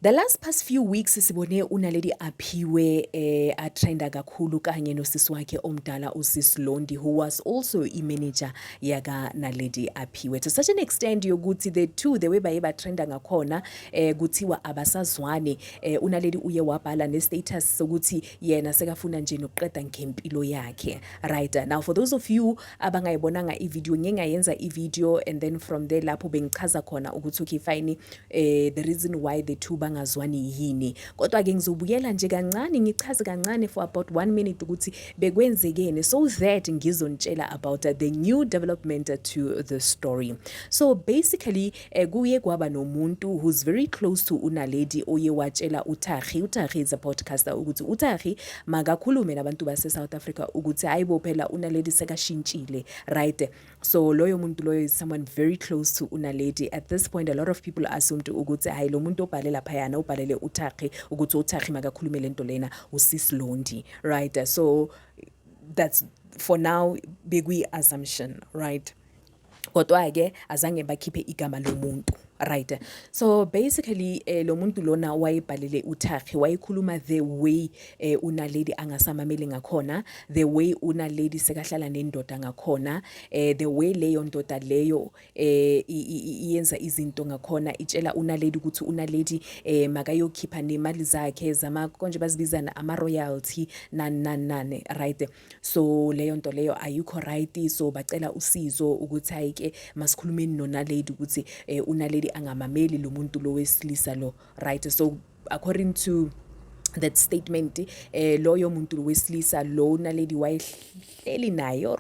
The last past few weeks sibone uNaledi Aphiwe atrenda kakhulu kanye nosisi wakhe omdala uSis Londi, who was also manager yaka Naledi Aphiwe, to such an extent yokuthi the two the way baye batrenda ngakhona kuthiwa abasazwane. uNaledi uye wabhala ne status sokuthi yena sekafuna nje nokuqeda ngempilo yakhe. Right now, for those of you abangayibonanga ivideo, ngingayenza ivideo and then from there lapho bengichaza khona ukuthi okay fine, the reason why the two bangazwani yini, kodwa ke ngizobuyela nje kancane ngichaze kancane for about 1 minute ukuthi bekwenzekeni, so that ngizontshela about the new development to the story. So basically kuye kwaba nomuntu who's very close to uNaledi oye watshela uThagi is a podcaster ukuthi uThagi makakhulume nabantu base South Africa ukuthi hayibo phela uNaledi sekashintshile, right? So loyo muntu loyo is someone very close to uNaledi. At this point a lot of people assumed ukuthi hayi lo muntu obhale lapha yana ubhalele uThagi ukuthi uThagi makakhulume lento lena uSis Londi, right? So that's for now big assumption, right? Kodwa ke azange bakhiphe igama lomuntu, right? So basically lo muntu lona wayebhalele uThagi wayekhuluma the way uNaledi angasamameli ngakhona, the way uNaledi sekahlala nendoda ngakhona, the way leyo ndoda leyo iyenza izinto ngakhona, itshela uNaledi ukuthi uNaledi makayokhipha nemali zakhe zama konje bazibizana ama royalty nane, right? So leyo nto leyo ayikho right, so bacela usizo ukuthi hayike masikhulumeni noNaledi ukuthi uNaledi angamameli lo muntu lo wesilisa lo, right? So according to that statement loyo muntu wesilisa lo uNaledi wayehleli naye or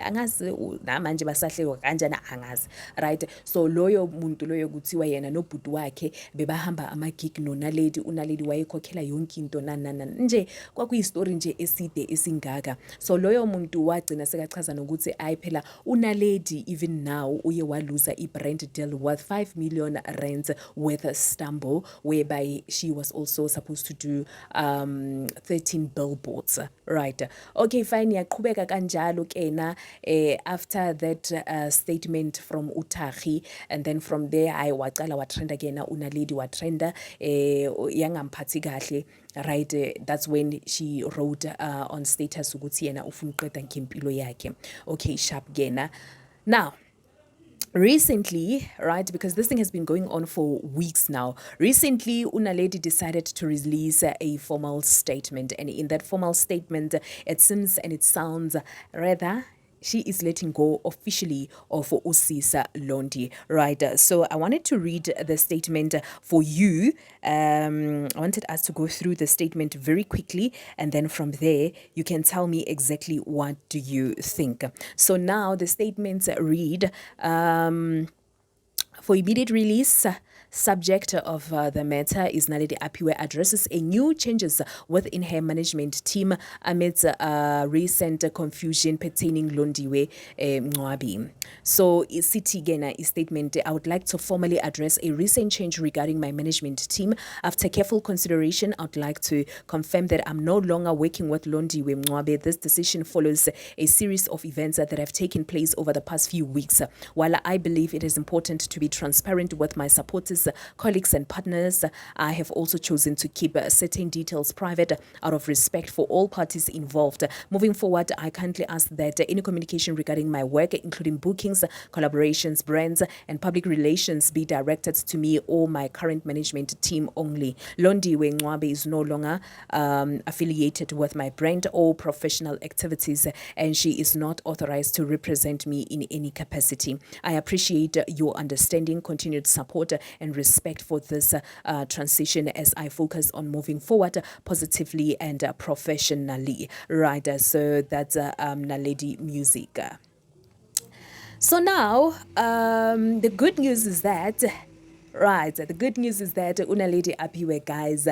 angazi namanje basahleka kanjani angazi, right? So loyo muntu loyo kuthiwa yena nobhuti wakhe bebahamba ama-gig noNaledi, uNaledi wayekhokhela yonke into nje kwakuyistory nje eside esingaka. So loyo muntu wagcina sekachaza nokuthi ayi phela uNaledi even now uye waluza i-brand deal worth 5 million rands with Stambo, whereby she was also supposed to do 13 billboards, right? Okay fine, yaqhubeka kanjalo kena after that statement from uThagi, and then from there I waqala watrenda kena uNaledi watrenda yangamphathi kahle, right? That's when she wrote on status ukuthi yena ufuna uqeda ngempilo yakhe. Okay sharp kena. Now recently, right, because this thing has been going on for weeks now, recently uNaledi decided to release a formal statement, and in that formal statement it seems and it sounds rather she is letting go officially of uSis Londi, right? So I wanted to read the statement for you. I wanted us to go through the statement very quickly, and then from there you can tell me exactly what do you think. So now the statements read, for immediate release, subject of the matter is Naledi Aphiwe addresses a new changes within her management team amidst recent confusion pertaining Londiwe Mncwabi. So City Gena statement, I would like to formally address a recent change regarding my management team. After careful consideration, I would like to confirm that I'm no longer working with Londiwe Mncwabi. This decision follows a series of events that have taken place over the past few weeks. While I believe it is important to be transparent with my supporters, colleagues and partners, I have also chosen to keep certain details private out of respect for all parties involved. Moving forward, I kindly ask that any communication regarding my work, including bookings, collaborations, brands, and public relations, be directed to me or my current management team only. Londiwe Mncwabi is no longer affiliated with my brand or professional activities, and she is not authorized to represent me in any capacity. I appreciate your understanding, continued support, and respect for this transition as I focus on moving forward positively and professionally. Right, so that's Naledi music. So now the good news is that, right, the good news is that uNaledi Aphiwe, guys,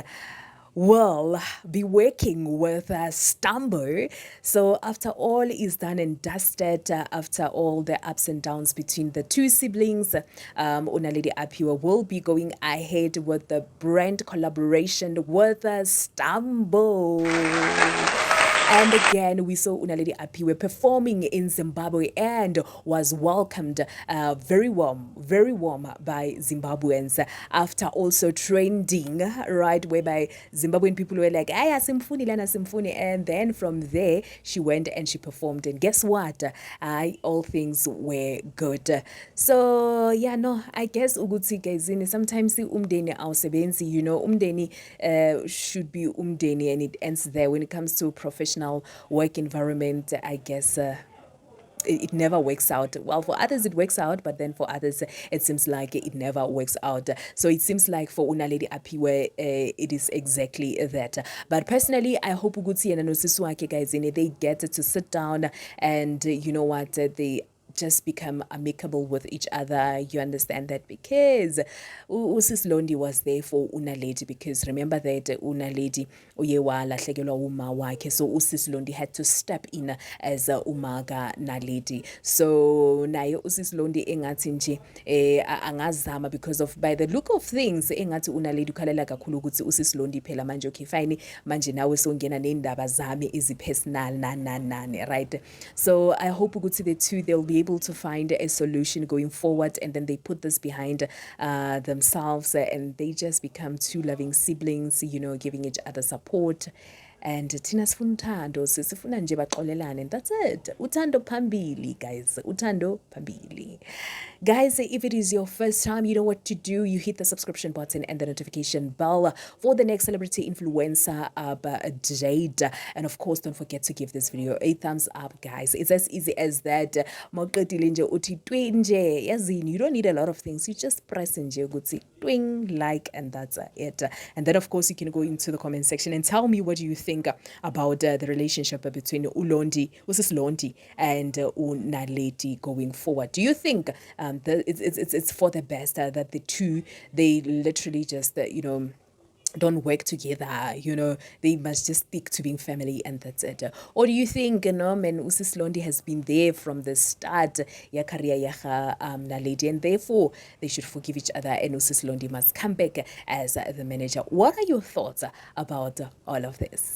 will be working with Stambo. So after all is done and dusted, after all the ups and downs between the two siblings, uNaledi Aphiwe will be going ahead with the brand collaboration with Stambo. And again, we saw Unaledi Apiwe performing in Zimbabwe and was welcomed very warm by Zimbabweans after also trending, right, whereby Zimbabwean people were like, "Aya simfuni lana simfuni," and then from there she went and she performed, and guess what? All things were good. So yeah, no, I guess ukuthi guys, sometimes umdeni awusebenzi, umdeni should be umdeni, and it ends there. When it comes to professional work environment, I guess it never works out. Well, for others it works out, but then for others it seems like it never works out. So it seems like for Unaledi Apiwe, it is exactly that. But personally, I hope Uguti and Nosiswake guys, they get to sit down and you know what, they just become amicable with each other. You understand that? Because Usis Londi was there for Unaledi, because remember that Unaledi uye walahlekelwa uma wakhe, so Usis Londi had to step in as umaga Naledi. So naye Usis Londi engathi nje angazama, because of by the look of things engathi Unaledi ukhalela kakhulu ukuthi Usis Londi phela manje okay fine, manje nawe songena nendaba zami personal nani, right? So I hope ukuthi the two, they'll be able to find a solution going forward, and then they put this behind themselves, and they just become two loving siblings, giving each other support. And thina sifuna uthando, sifuna nje baxolelane, and that's it. Uthando phambili, guys. Uthando phambili. Guys, if it is your first time, you know what to do. You hit the subscription button and the notification bell for the next celebrity influencer update. And of course, don't forget to give this video a thumbs up, guys. It's as easy as that. You don't need a lot of things. You just press nje ukuthi twing, like, and that's it. And then of course you can go into the comment section and tell me what do you think about the relationship between Usis Londi and Unaledi going forward. Do you think it's for the best that the two, they literally just don't work together, they must just stick to being family and that's it? Or do you think man, Usis Londi has been there from the start ya career yaha Naledi, and therefore they should forgive each other and Usis Londi must come back as the manager? What are your thoughts about all of this?